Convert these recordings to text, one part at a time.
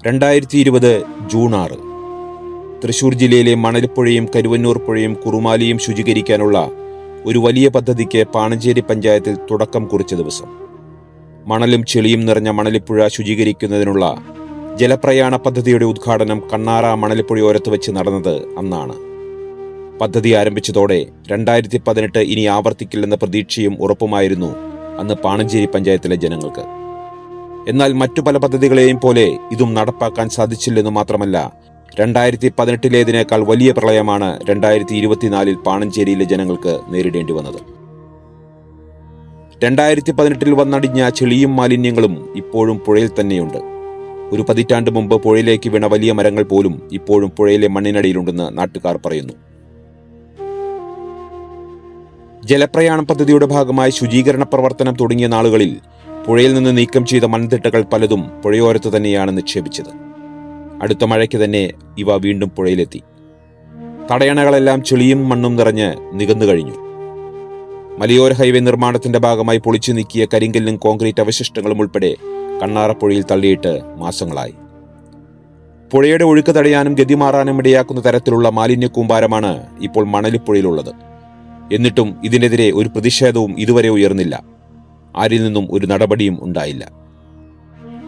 2020 June 6 Thrissur ജില്ലയിലെ മണലിപ്പുഴയും കരുവന്നൂർ പുഴയും കുറുമാലിയും ശുചീകരിക്കാനുള്ള ഒരു വലിയ പദ്ധതിക്ക് പാണഞ്ചേരി പഞ്ചായത്തിൽ തുടക്കം കുറിച്ച ദിവസം. മണലും ചെളിയും നിറഞ്ഞ മണലിപ്പുഴ ശുചീകരിക്കുന്നതിനുള്ള ജലപ്രയാണ പദ്ധതിയുടെ ഉദ്ഘാടനം കണ്ണാറ മണലിപ്പുഴയോരത്ത് വെച്ച് നടന്നത് അന്നാണ്. പദ്ധതി ആരംഭിച്ചതോടെ 2018 ഇനി ആവർത്തിക്കില്ലെന്ന പ്രതീക്ഷയും ഉറപ്പുമായിരുന്നു അന്ന് പാണഞ്ചേരി പഞ്ചായത്തിലെ ജനങ്ങൾക്ക്. എന്നാൽ മറ്റു പല പദ്ധതികളെയും പോലെ ഇതും നടപ്പാക്കാൻ സാധിച്ചില്ലെന്നു മാത്രമല്ല, 2018 വലിയ പ്രളയമാണ് 2024 പാണഞ്ചേരിയിലെ ജനങ്ങൾക്ക് നേരിടേണ്ടി വന്നത്. 2018 വന്നടിഞ്ഞ ചെളിയും മാലിന്യങ്ങളും ഇപ്പോഴും പുഴയിൽ തന്നെയുണ്ട്. ഒരു പതിറ്റാണ്ട് മുമ്പ് പുഴയിലേക്ക് വീണ വലിയ മരങ്ങൾ പോലും ഇപ്പോഴും പുഴയിലെ മണ്ണിനടിയിലുണ്ടെന്ന് നാട്ടുകാർ പറയുന്നു. ജലപ്രയാണ പദ്ധതിയുടെ ഭാഗമായി ശുചീകരണ പ്രവർത്തനം തുടങ്ങിയ നാളുകളിൽ പുഴയിൽ നിന്ന് നീക്കം ചെയ്ത മൺതിട്ടകൾ പലതും പുഴയോരത്ത് തന്നെയാണ് നിക്ഷേപിച്ചത്. അടുത്ത മഴയ്ക്ക് തന്നെ ഇവ വീണ്ടും പുഴയിലെത്തി. തടയണകളെല്ലാം ചെളിയും മണ്ണും നിറഞ്ഞ് നികന്നു കഴിഞ്ഞു. മലയോര ഹൈവേ നിർമ്മാണത്തിന്റെ ഭാഗമായി പൊളിച്ചു നീക്കിയ കരിങ്കല്ലും കോൺക്രീറ്റ് അവശിഷ്ടങ്ങളും ഉൾപ്പെടെ കണ്ണാറപ്പുഴയിൽ തള്ളിയിട്ട് മാസങ്ങളായി. പുഴയുടെ ഒഴുക്ക് തടയാനും ഗതി മാറാനും ഇടയാക്കുന്ന തരത്തിലുള്ള മാലിന്യ കൂമ്പാരമാണ് ഇപ്പോൾ മണലിപ്പുഴയിലുള്ളത്. എന്നിട്ടും ഇതിനെതിരെ ഒരു പ്രതിഷേധവും ഇതുവരെ ഉയർന്നില്ല. ആരിൽ നിന്നും ഒരു നടപടിയും ഉണ്ടായില്ല.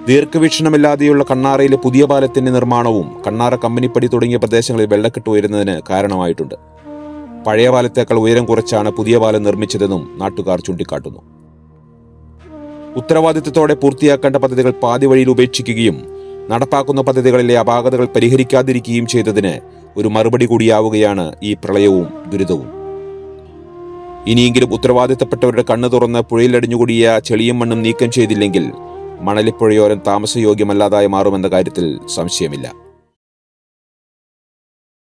ദീർഘവീക്ഷണമില്ലാതെയുള്ള കണ്ണാറയിലെ പുതിയ പാലത്തിന്റെ നിർമ്മാണവും കണ്ണാറ കമ്പനിപ്പടി തുടങ്ങിയ പ്രദേശങ്ങളിൽ വെള്ളക്കെട്ട് ഉയരുന്നതിന് കാരണമായിട്ടുണ്ട്. പഴയ പാലത്തേക്കാൾ ഉയരം കുറച്ചാണ് പുതിയ പാലം നിർമ്മിച്ചതെന്നും നാട്ടുകാർ ചൂണ്ടിക്കാട്ടുന്നു. ഉത്തരവാദിത്തത്തോടെ പൂർത്തിയാക്കേണ്ട പദ്ധതികൾ പാതി വഴിയിൽ ഉപേക്ഷിക്കുകയും നടപ്പാക്കുന്ന പദ്ധതികളിലെ അപാകതകൾ പരിഹരിക്കാതിരിക്കുകയും ചെയ്തതിന് ഒരു മറുപടി കൂടിയാവുകയാണ് ഈ പ്രളയവും ദുരിതവും. ഇനിയെങ്കിലും ഉത്തരവാദിത്തപ്പെട്ടവരുടെ കണ്ണു തുറന്ന് പുഴയിലടിഞ്ഞുകൂടിയ ചെളിയും മണ്ണും നീക്കം ചെയ്തില്ലെങ്കിൽ മണലിപ്പുഴയോരം താമസയോഗ്യമല്ലാതായി മാറുമെന്ന കാര്യത്തിൽ സംശയമില്ല.